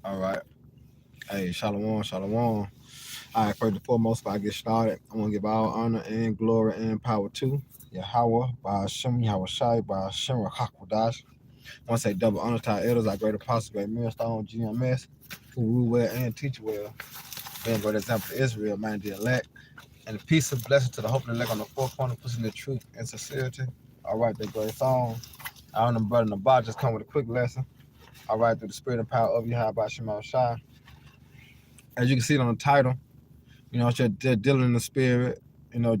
All right. Hey, shalom, shalom. All right, first and foremost, before I get started, I want to give all honor and glory and power to Yahweh, by Hashem, Yahweh Shai, by Hashem, Rakakwadash. I want to say double honor to our elders, our great apostles, great millstone, GMS, who rule well and teach well. Being a great example to Israel, man, the elect. And the peace and blessing to the hope and elect on the forefront, pushing the truth and sincerity. All right, that great song. I don't know, brother in the bar just come with a quick lesson. All right, through the spirit and power of Yahweh, by Hashem, Yahweh Shai. As you can see it on the title, it's just dealing in the spirit,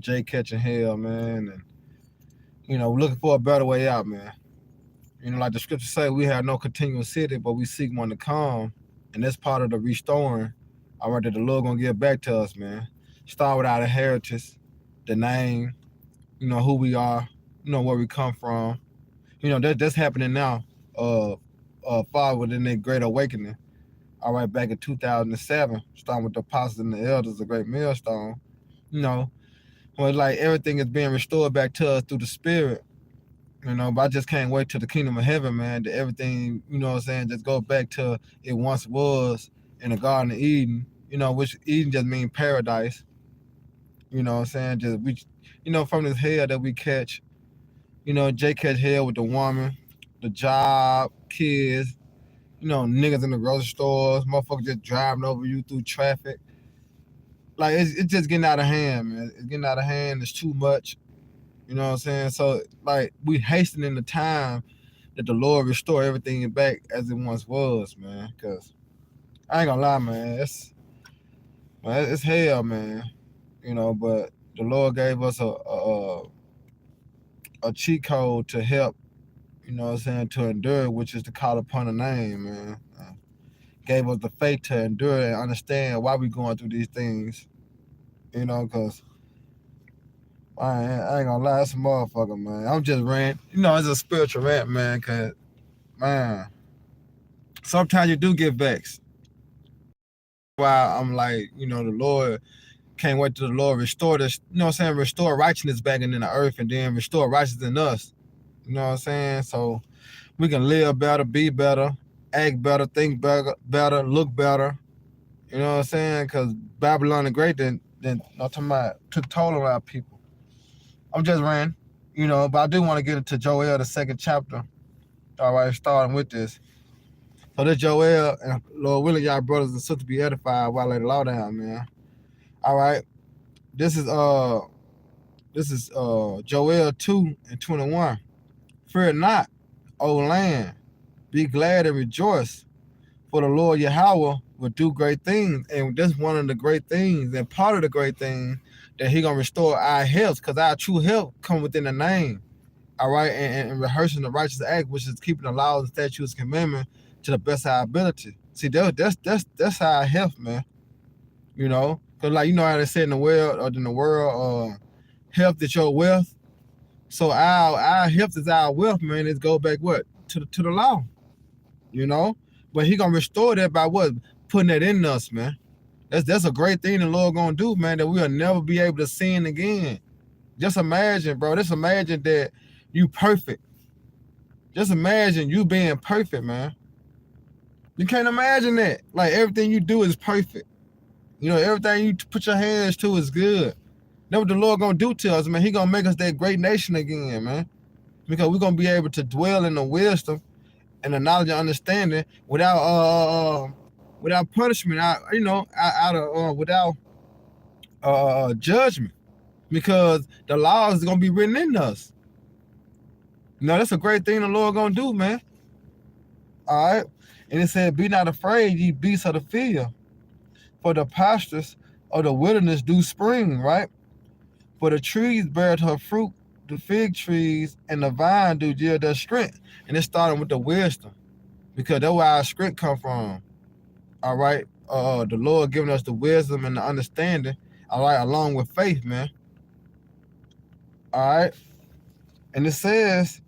Jay catching hell, man, and, looking for a better way out, man. Like the scriptures say, we have no continuous city, but we seek one to come, and that's part of the restoring, all right, that the Lord gonna give back to us, man. Start with our heritage, the name, who we are, where we come from. That's happening now, far within that great awakening. All right, back in 2007, starting with the apostles and the elders, the great millstone, when like everything is being restored back to us through the spirit, but I just can't wait till the kingdom of heaven, man, that everything, just go back to it once was in the Garden of Eden, which Eden just means paradise, just we, from this hell that we catch, Jay catch hell with the woman, the job, kids, niggas in the grocery stores, motherfuckers just driving over you through traffic. Like, it's just getting out of hand, man. It's getting out of hand. It's too much. You know what I'm saying? So, like, we hastening the time that the Lord restore everything back as it once was, man. Because I ain't gonna lie, man. It's hell, man. But the Lord gave us a cheat code to help, to endure, which is to call upon a name, man. Gave us the faith to endure and understand why we going through these things, because I ain't gonna lie, it's a motherfucker, man. I'm just ranting. It's a spiritual rant, man, because, man, sometimes you do get vexed. Why I'm like, the Lord, can't wait till the Lord restore this, restore righteousness back into the earth and then restore righteousness in us. You know what I'm saying? So we can live better, be better, act better, think better, look better. You know what I'm saying? Because Babylon the Great then I'm talking about, took toll on our people. I'm just ranting, but I do want to get into Joel, the second chapter. All right, starting with this. So this Joel, and Lord willing, y'all brothers and sisters be edified while I lay the law down, man. All right, this is Joel 2:21. Fear not, O land, be glad and rejoice, for the Lord Yahweh will do great things. And that's one of the great things, and part of the great thing, that he gonna restore our health, because our true health come within the name. All right, and rehearsing the righteous act, which is keeping the laws and statutes and commandments to the best of our ability. See, that's our health, man. Because like how they say in the world, health is your wealth. So our health is our wealth, man. It go back what to the law, But he gonna restore that by what? Putting that in us, man. That's a great thing the Lord gonna do, man. That we'll never be able to sin again. Just imagine, bro. Just imagine that you perfect. Just imagine you being perfect, man. You can't imagine that. Like, everything you do is perfect. Everything you put your hands to is good. That's what the Lord gonna do to us, man. He gonna make us that great nation again, man. Because we're gonna be able to dwell in the wisdom and the knowledge and understanding without punishment, without judgment. Because the law is gonna be written in us. That's a great thing the Lord gonna do, man. All right. And it said, be not afraid, ye beasts of the field, for the pastures of the wilderness do spring, right? For the trees bear her fruit, the fig trees and the vine do yield their strength. And it's starting with the wisdom, because that's where our strength come from. All right. The Lord giving us the wisdom and the understanding, all right, along with faith, man. All right. And it says,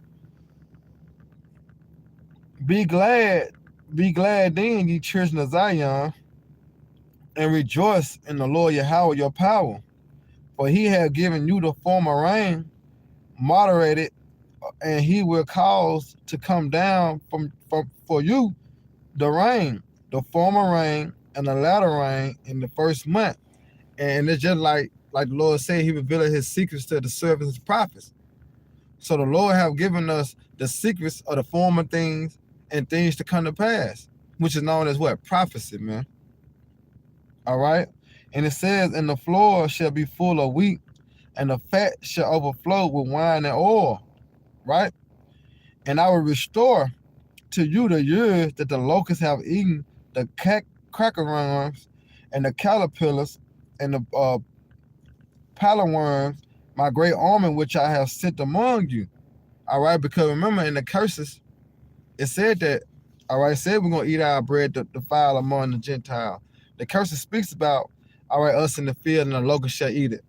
be glad then, ye children of Zion, and rejoice in the Lord Yahweh your power. For he hath given you the former rain, moderated, and he will cause to come down for you the rain the former rain and the latter rain in the first month. And it's just like the Lord said, He revealed His secrets to the servants and prophets. So the Lord have given us the secrets of the former things and things to come to pass, which is known as what? Prophecy, man. All right? And it says, and the floor shall be full of wheat, and the fat shall overflow with wine and oil, right? And I will restore to you the years that the locusts have eaten, the crackerworms, and the caterpillars, and the palmerworms, my great army which I have sent among you. All right, because remember in the curses, it said that, all right, it said we're going to eat our bread to defile among the Gentiles. The curses speaks about, all right, us in the field and the locusts shall eat it.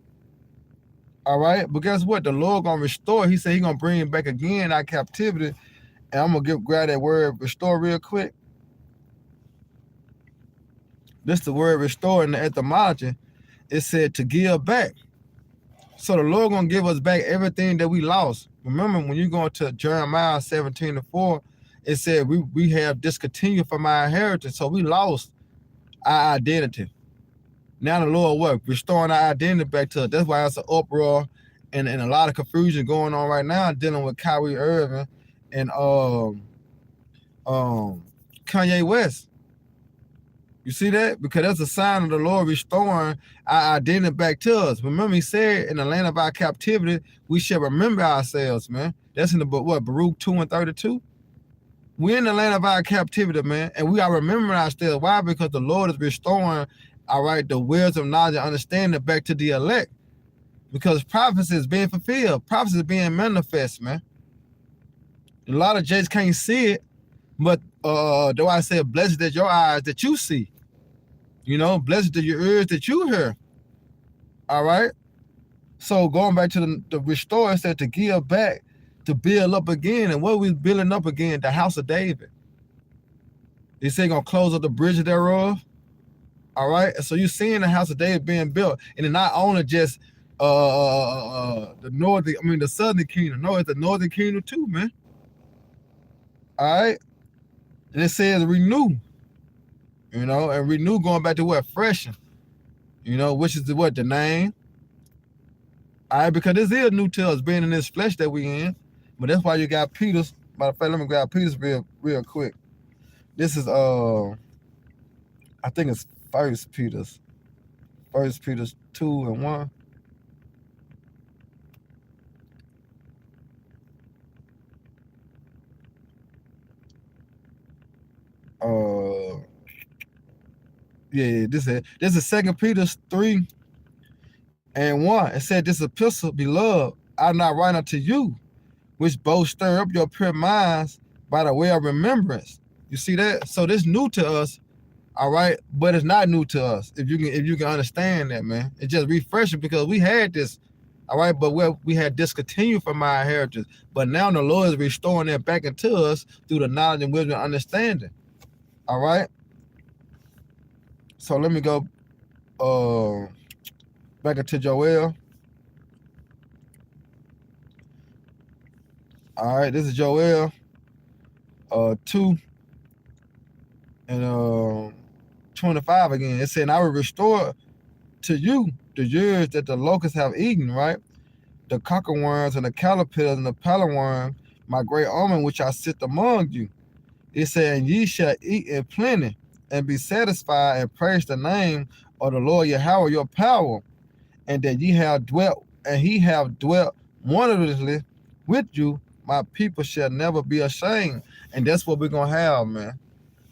All right, but guess what? The Lord going to restore. He said He going to bring back again our captivity. And I'm going to grab that word restore real quick. This the word restore in the etymology. It said to give back. So the Lord going to give us back everything that we lost. Remember, when you go to Jeremiah 17:4, it said we have discontinued from our inheritance. So we lost our identity. Now the Lord what? Restoring our identity back to us. That's why it's an uproar and a lot of confusion going on right now dealing with Kyrie Irving and Kanye West. You see that? Because that's a sign of the Lord restoring our identity back to us. Remember, He said, in the land of our captivity, we shall remember ourselves, man. That's in the book, what, Baruch 2:32? We're in the land of our captivity, man, and we are remembering ourselves. Why? Because the Lord is restoring, all right, the wisdom, knowledge, and understanding back to the elect. Because prophecy is being fulfilled. Prophecy is being manifest, man. A lot of Jays can't see it, but though I say, blessed is your eyes that you see. You know, blessed are your ears that you hear. All right? So going back to the restore, it said to give back, to build up again. And what are we building up again? The house of David. He said going to close up the bridge thereof. All right? And so you're seeing the house of David being built. And it's not only just the southern kingdom. No, it's the northern kingdom too, man. All right? And it says renew. You know, and renew going back to what? Freshen. You know, which is what? The name. All right, because this is new to us, being in this flesh that we in. But that's why you got Peter's. Matter of fact, let me grab Peter's real quick. This is I think it's First Peter's 2:1. Yeah, this is 2 Peter 3:1. It said, this epistle, beloved, I not write unto you, which both stir up your pure minds by the way of remembrance. You see that? So this new to us, all right, but it's not new to us. If you can understand that, man, it's just refreshing because we had this, all right, but we had discontinued from our heritage. But now the Lord is restoring that back into us through the knowledge and wisdom and understanding. All right. So let me go back into Joel. All right, this is Joel 2 and 25 again. It said, I will restore to you the years that the locusts have eaten, right? The cockerworms and the caterpillars and the palmerworm, my great army which I sent among you. It said, and ye shall eat in plenty and be satisfied and praise the name of the Lord Yahweh, your power, and that ye have dwelt, and He have dwelt wondrously with you. My people shall never be ashamed. And that's what we're going to have, man.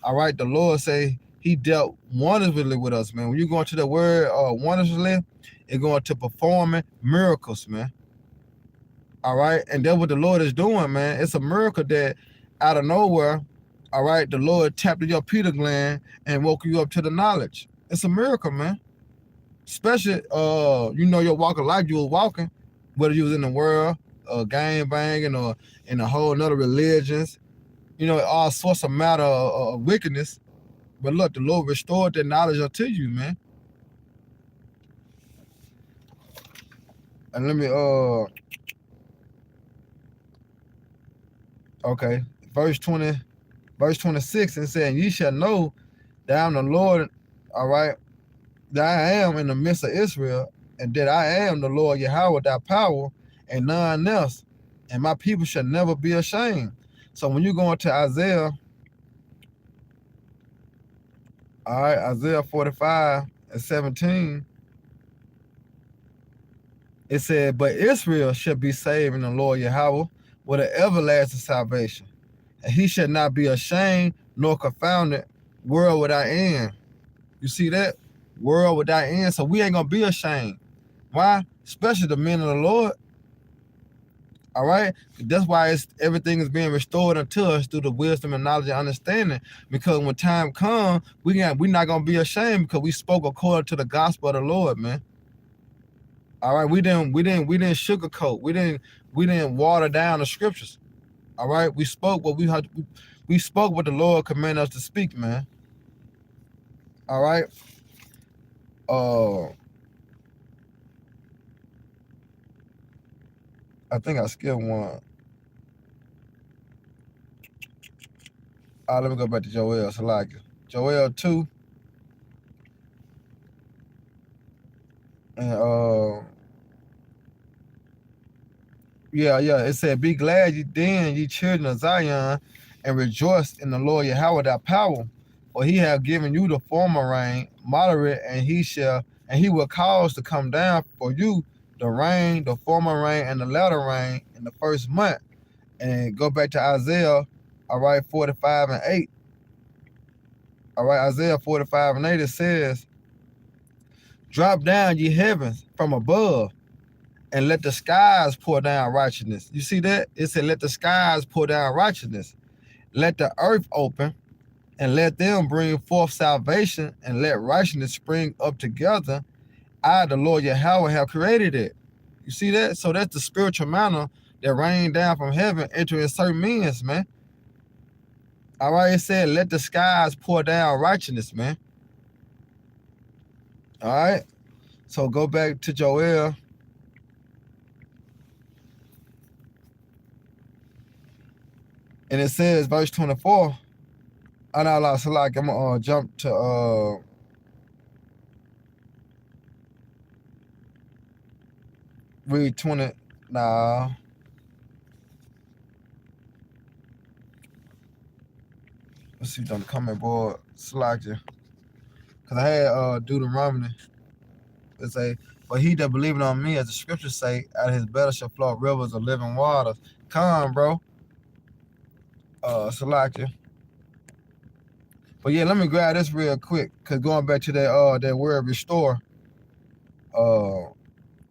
All right, the Lord say He dealt wondrously with us, man. When you go into the word wondrously, it's going to performing miracles, man. All right, and that's what the Lord is doing, man. It's a miracle that out of nowhere, all right, the Lord tapped in your Peter gland and woke you up to the knowledge. It's a miracle, man. Especially, your walk of life you was walking, whether you was in the world, gang banging, or in a whole nother religions, all sorts of matter of wickedness. But look, the Lord restored that knowledge unto you, man. And let me, okay, verse 26, it said, ye shall know that I'm the Lord, all right, that I am in the midst of Israel, and that I am the Lord Yahweh, thy power, and none else. And my people shall never be ashamed. So when you go into Isaiah, all right, Isaiah 45:17, it said, but Israel shall be saved in the Lord Yahweh with an everlasting salvation. And he shall not be ashamed nor confounded, world without end. You see that? World without end. So we ain't going to be ashamed. Why? Especially the men of the Lord. All right? That's why everything is being restored unto us through the wisdom and knowledge and understanding. Because when time comes, we're not going to be ashamed because we spoke according to the gospel of the Lord, man. All right? We didn't sugarcoat. We didn't water down the scriptures. All right? We spoke what we spoke what the Lord commanded us to speak, man. All right? I think I skipped one. Let me go back to Joel. So like Joel 2 and it said, be glad ye children of Zion, and rejoice in the Lord Yahweh thy power, for he hath given you the former rain, moderate, and he will cause to come down for you the rain, the former rain, and the latter rain in the first month. And go back to Isaiah, all right, 45:8. All right, Isaiah 45:8, it says, drop down ye heavens from above, and let the skies pour down righteousness. You see that? It said, let the skies pour down righteousness. Let the earth open, and let them bring forth salvation, and let righteousness spring up together. I, the Lord Yahweh, have created it. You see that? So that's the spiritual manna that rained down from heaven entering certain means, man. All right, it said, let the skies pour down righteousness, man. All right? So go back to Joel. And it says, verse 24. I'm gonna jump to read 20. Nah. Let's see on the comment board. Salakia. Because I had Deuteronomy. It say, but he that believeth on me, as the scriptures say, out of his belly shall flow rivers of living waters. Come, bro. Salakia. But yeah, let me grab this real quick. Because going back to that word restore,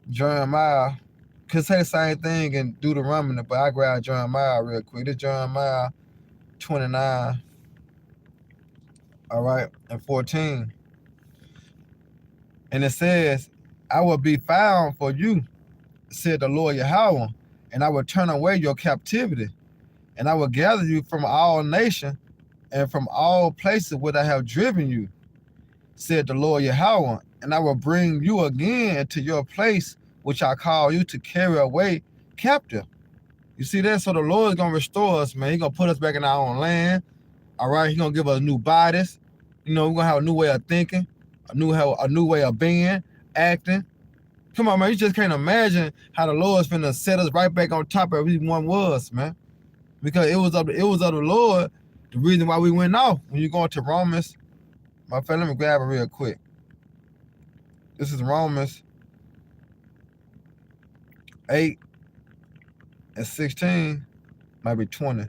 Jeremiah, could say the same thing in Deuteronomy, but I grab Jeremiah real quick. This Jeremiah 29, all right, and 14. And it says, I will be found for you, said the Lord Yahweh, and I will turn away your captivity, and I will gather you from all nations and from all places where I have driven you, said the Lord Yahweh, and I will bring you again to your place which I call you to carry away captive. You see that? So the Lord is going to restore us, man. He's going to put us back in our own land. All right? He's going to give us new bodies. You know, we're going to have a new way of thinking, a new way of being, acting. Come on, man. You just can't imagine how the Lord's finna set us right back on top of where one was, man. Because it was of the Lord, the reason why we went off. When you go into Romans, my friend, let me grab it real quick. This is Romans 8 and 16, might be 20.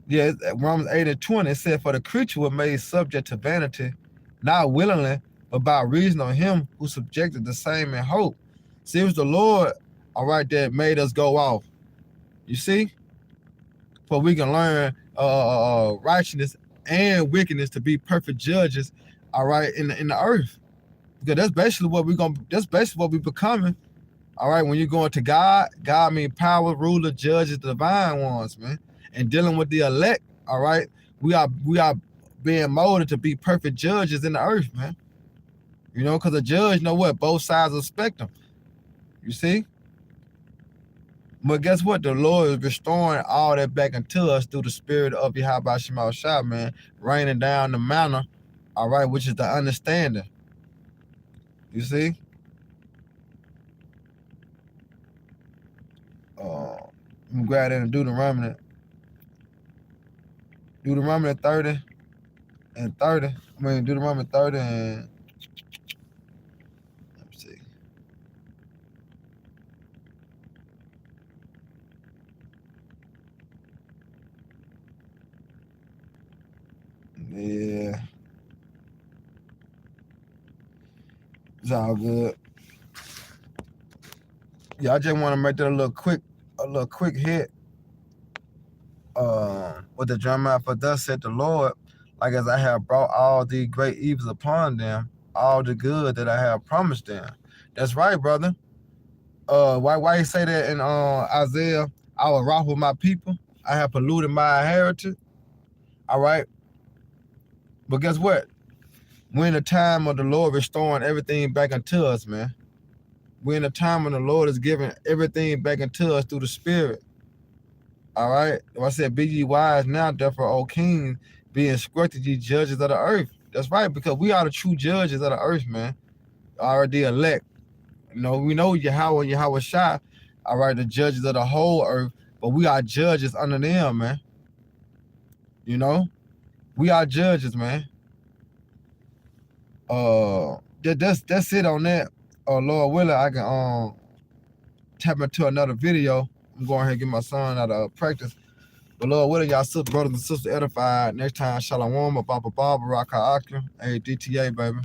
Yeah, Romans 8 and 20, it said, for the creature was made subject to vanity, not willingly, but by reason of him who subjected the same in hope. See, it was the Lord, all right, that made us go off. You see? For we can learn righteousness and wickedness to be perfect judges, all right, in the earth. Because that's basically what we're becoming. All right, when you're going to God means power, ruler, judges, the divine ones, man. And dealing with the elect, all right, we are being molded to be perfect judges in the earth, man. You know, because a judge know what? Both sides of the spectrum. You see? But guess what? The Lord is restoring all that back into us through the spirit of Yahweh Shema Shah, man, raining down the manna, all right, which is the understanding. You see? Let me grab that and Deuteronomy 30 and 30. I mean, Deuteronomy 30 and, let me see. Yeah. It's all good. Yeah, I just want to make that a little quick hit. With the drum out, for thus said the Lord, like as I have brought all the great evils upon them, all the good that I have promised them. That's right, brother. Why you say that in Isaiah? I will wrath with my people. I have polluted my inheritance. All right. But guess what? We're in the time of the Lord restoring everything back unto us, man. We're in the time when the Lord is giving everything back into us through the Spirit. All right. I said, be ye wise now, therefore, O king, be instructed, ye judges of the earth. That's right, because we are the true judges of the earth, man. Already elect. You know, we know Yahweh Shai, all right, the judges of the whole earth, but we are judges under them, man. You know? We are judges, man. That's it on that. Lord willing, I can tap into another video. I'm going ahead and get my son out of practice. But Lord willing, y'all brothers and sisters edified. Next time, Shalom, Baba Baba, Raka Akim, hey, DTA, baby.